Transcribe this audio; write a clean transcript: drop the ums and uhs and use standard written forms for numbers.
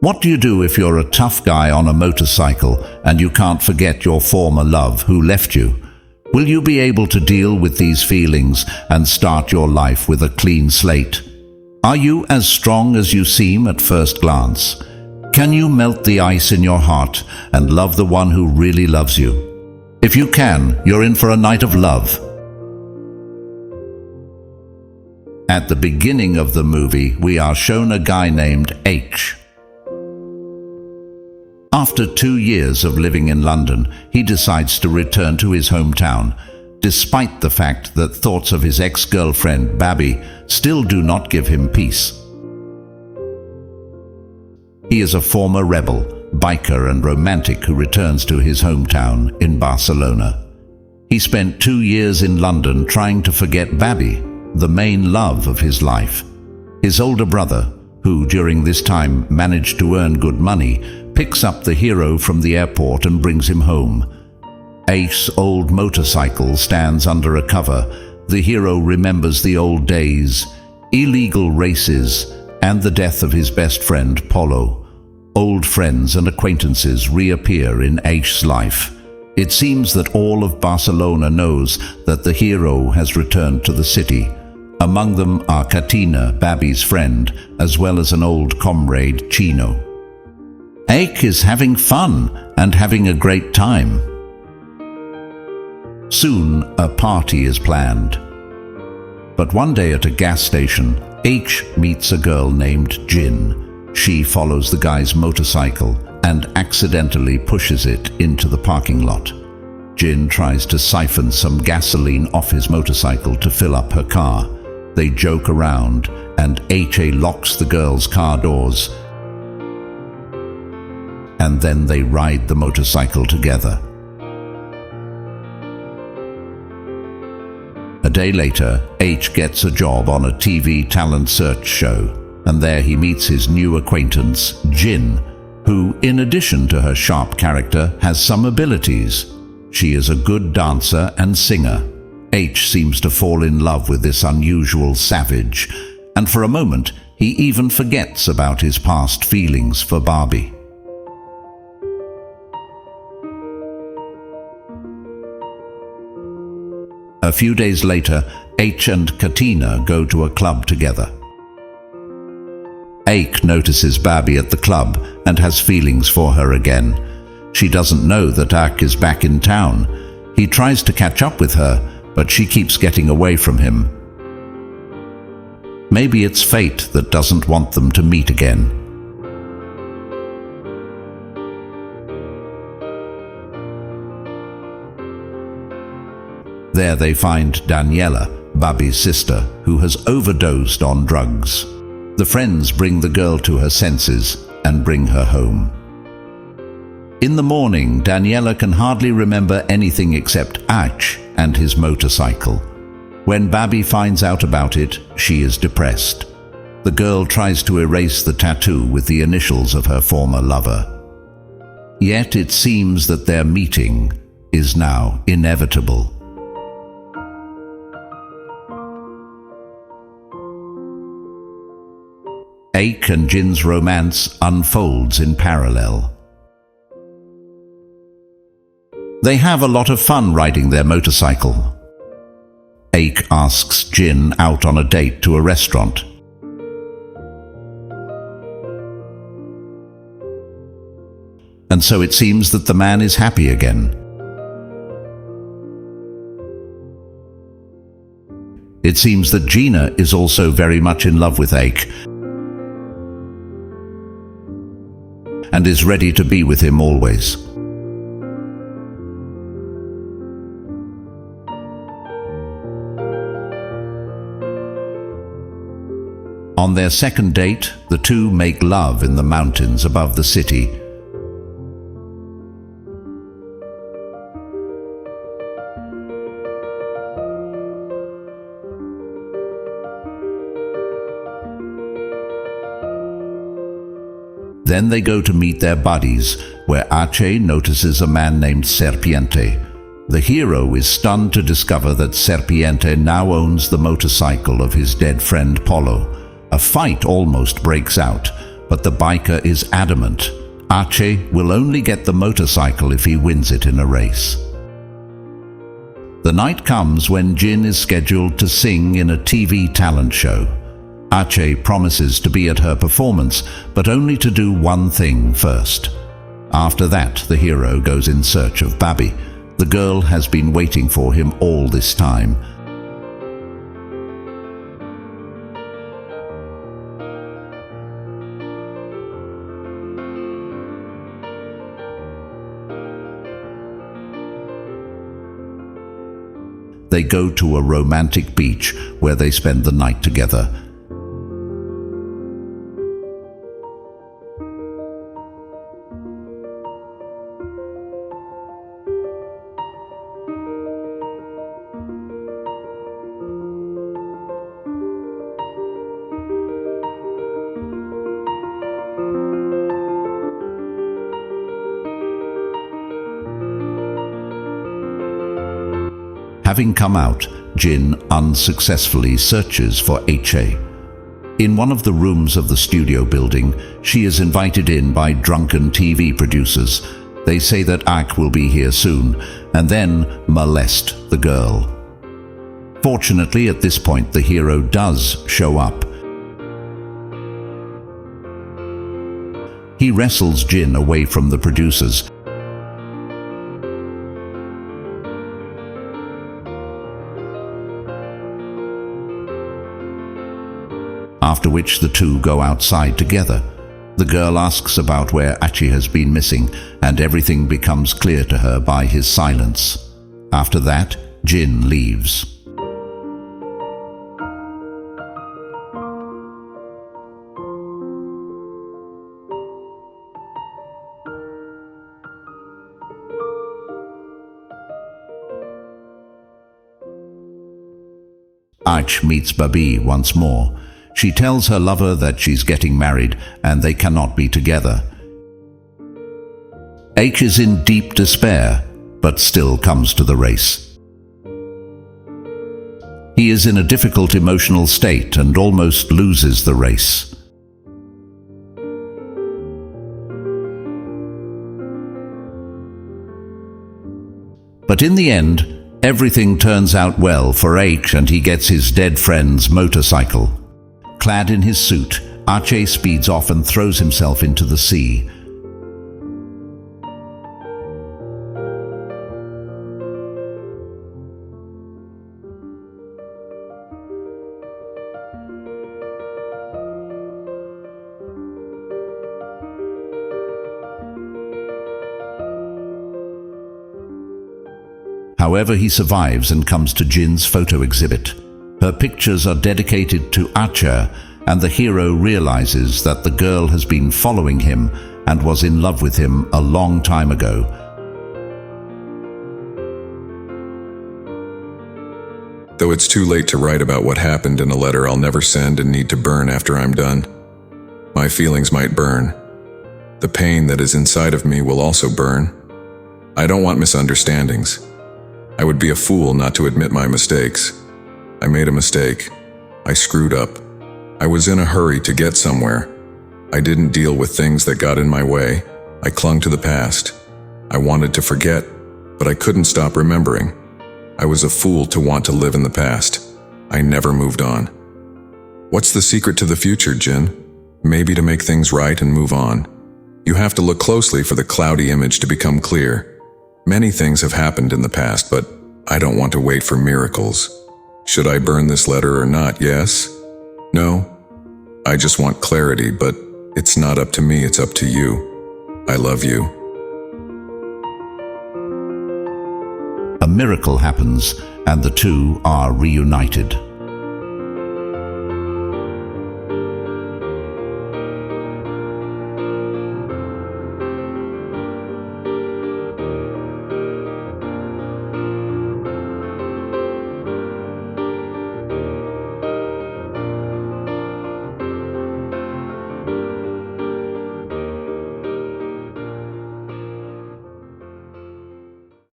What do you do if you're a tough guy on a motorcycle and you can't forget your former love who left you? Will you be able to deal with these feelings and start your life with a clean slate? Are you as strong as you seem at first glance? Can you melt the ice in your heart and love the one who really loves you? If you can, you're in for a night of love. At the beginning of the movie, we are shown a guy named H. After 2 years of living in London, he decides to return to his hometown, despite the fact that thoughts of his ex-girlfriend, Babby, still do not give him peace. He is a former rebel, biker and romantic who returns to his hometown in Barcelona. He spent 2 years in London trying to forget Babby, the main love of his life. His older brother, who during this time managed to earn good money, picks up the hero from the airport and brings him home. Ache's old motorcycle stands under a cover. The hero remembers the old days, illegal races, and the death of his best friend, Polo. Old friends and acquaintances reappear in Ache's life. It seems that all of Barcelona knows that the hero has returned to the city. Among them are Katina, Babby's friend, as well as an old comrade, Chino. Ache is having fun and having a great time. Soon, a party is planned. But one day at a gas station, H meets a girl named Jin. She follows the guy's motorcycle and accidentally pushes it into the parking lot. Jin tries to siphon some gasoline off his motorcycle to fill up her car. They joke around, and H.A. locks the girl's car doors, and then they ride the motorcycle together. A day later, H gets a job on a TV talent search show, and there he meets his new acquaintance, Jin, who, in addition to her sharp character, has some abilities. She is a good dancer and singer. H seems to fall in love with this unusual savage, and for a moment, he even forgets about his past feelings for Barbie. A few days later, H and Katina go to a club together. Ake notices Barbie at the club and has feelings for her again. She doesn't know that Ake is back in town. He tries to catch up with her, but she keeps getting away from him. Maybe it's fate that doesn't want them to meet again. There they find Daniela, Barbie's sister, who has overdosed on drugs. The friends bring the girl to her senses and bring her home. In the morning, Daniela can hardly remember anything except Ach and his motorcycle. When Barbie finds out about it, she is depressed. The girl tries to erase the tattoo with the initials of her former lover. Yet it seems that their meeting is now inevitable. Ake and Jin's romance unfolds in parallel. They have a lot of fun riding their motorcycle. Ake asks Jin out on a date to a restaurant. And so it seems that the man is happy again. It seems that Gina is also very much in love with Ake and is ready to be with him always. On their second date, the two make love in the mountains above the city. Then they go to meet their buddies, where Ache notices a man named Serpiente. The hero is stunned to discover that Serpiente now owns the motorcycle of his dead friend Polo. A fight almost breaks out, but the biker is adamant. Archie will only get the motorcycle if he wins it in a race. The night comes when Jin is scheduled to sing in a TV talent show. Archie promises to be at her performance, but only to do one thing first. After that, the hero goes in search of Babi. The girl has been waiting for him all this time. They go to a romantic beach where they spend the night together. Having come out, Jin unsuccessfully searches for H.A. In one of the rooms of the studio building, she is invited in by drunken TV producers. They say that Ak will be here soon, and then molest the girl. Fortunately, at this point, the hero does show up. He wrestles Jin away from the producers. After which the two go outside together. The girl asks about where Achi has been missing, and everything becomes clear to her by his silence. After that, Jin leaves. Ach meets Babi once more. She tells her lover that she's getting married and they cannot be together. H is in deep despair, but still comes to the race. He is in a difficult emotional state and almost loses the race. But in the end, everything turns out well for H and he gets his dead friend's motorcycle. Clad in his suit, Archie speeds off and throws himself into the sea. However, he survives and comes to Jin's photo exhibit. Her pictures are dedicated to Acha, and the hero realizes that the girl has been following him and was in love with him a long time ago. Though it's too late to write about what happened in a letter I'll never send and need to burn after I'm done. My feelings might burn. The pain that is inside of me will also burn. I don't want misunderstandings. I would be a fool not to admit my mistakes. I made a mistake. I screwed up. I was in a hurry to get somewhere. I didn't deal with things that got in my way. I clung to the past. I wanted to forget, but I couldn't stop remembering. I was a fool to want to live in the past. I never moved on. What's the secret to the future, Jin? Maybe to make things right and move on. You have to look closely for the cloudy image to become clear. Many things have happened in the past, but I don't want to wait for miracles. Should I burn this letter or not? Yes? No? I just want clarity, but it's not up to me, it's up to you. I love you. A miracle happens, and the two are reunited.